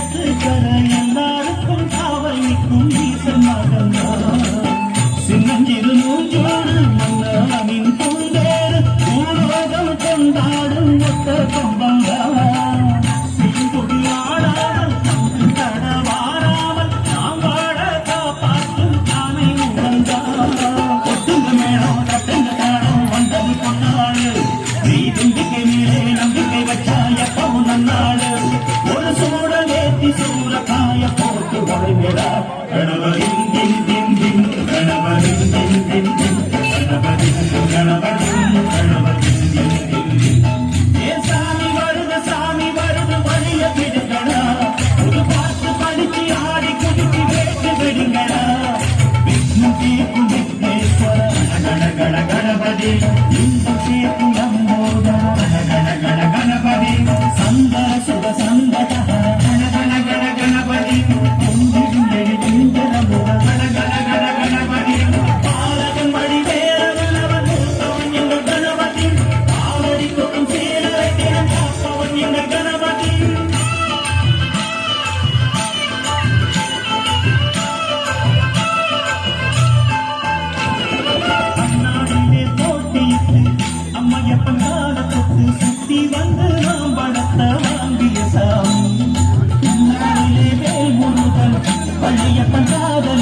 கத்துக்கர எல்லாருக்கும் காவல் நிற்கும் ஈசன் மகன்தான் சின்னஞ்சிறு மூஞ்சோடு மன்னாவின் பூந்தேறு பூலோகம் கொண்டாடும் ஒத்த கம்பந்தான் சிங்குடி ஆடாமல் தங்கு தடவாராமல் நாம் வாழ காப்பாற்றும் தானை உணர்ந்தான் கொட்டுங்க மேடம் கட்டுங்க தாடம் வந்தது கொண்டாடு நீ தும்பிக்கை மேலே நம்பிக்கை வச்சா எப்பவும் நன்னாடு ஒரு சூட ஏத்தி சூற காய போட்டு உடைவிடா கணவரின் தின் தின் தின் கணவரின் தின் தின் தின் கணவரின் கணவரின் கணவரின் தின் தின் தின் ஏ சாமி வருது வழிய பிடிக்கடா ஒரு பாட்டு படிச்சு ஆடி குடிச்சு வேட்டு விடுங்கடா விஷ்ணு தீர்க்கும் விக்னேஸ்வர கண கண கணபதி இந்து தீர்க்கும் நம்போதா கண கண கணபதி சந்தர சுக சந்தத கண கண கண கணபதி குந்திருந்தெழி குந்தரமுக கண கண கண கணபதி பாலகன் வழி வேறவன் மூத்தவன் எங்கள் கணபதி காவடி கொடும் சேரரை தினம் காப்பவன் எங்கள் கணபதி அண்ணாடிலே போட்டியிட்டு அம்மையப்பன் காலத்துக்கு சுத்தி வந்து நாம் படத்த வாங்கிய சாமி முன்னாடிலே வேல் முருகன் பள்ளியப்பன் காதல்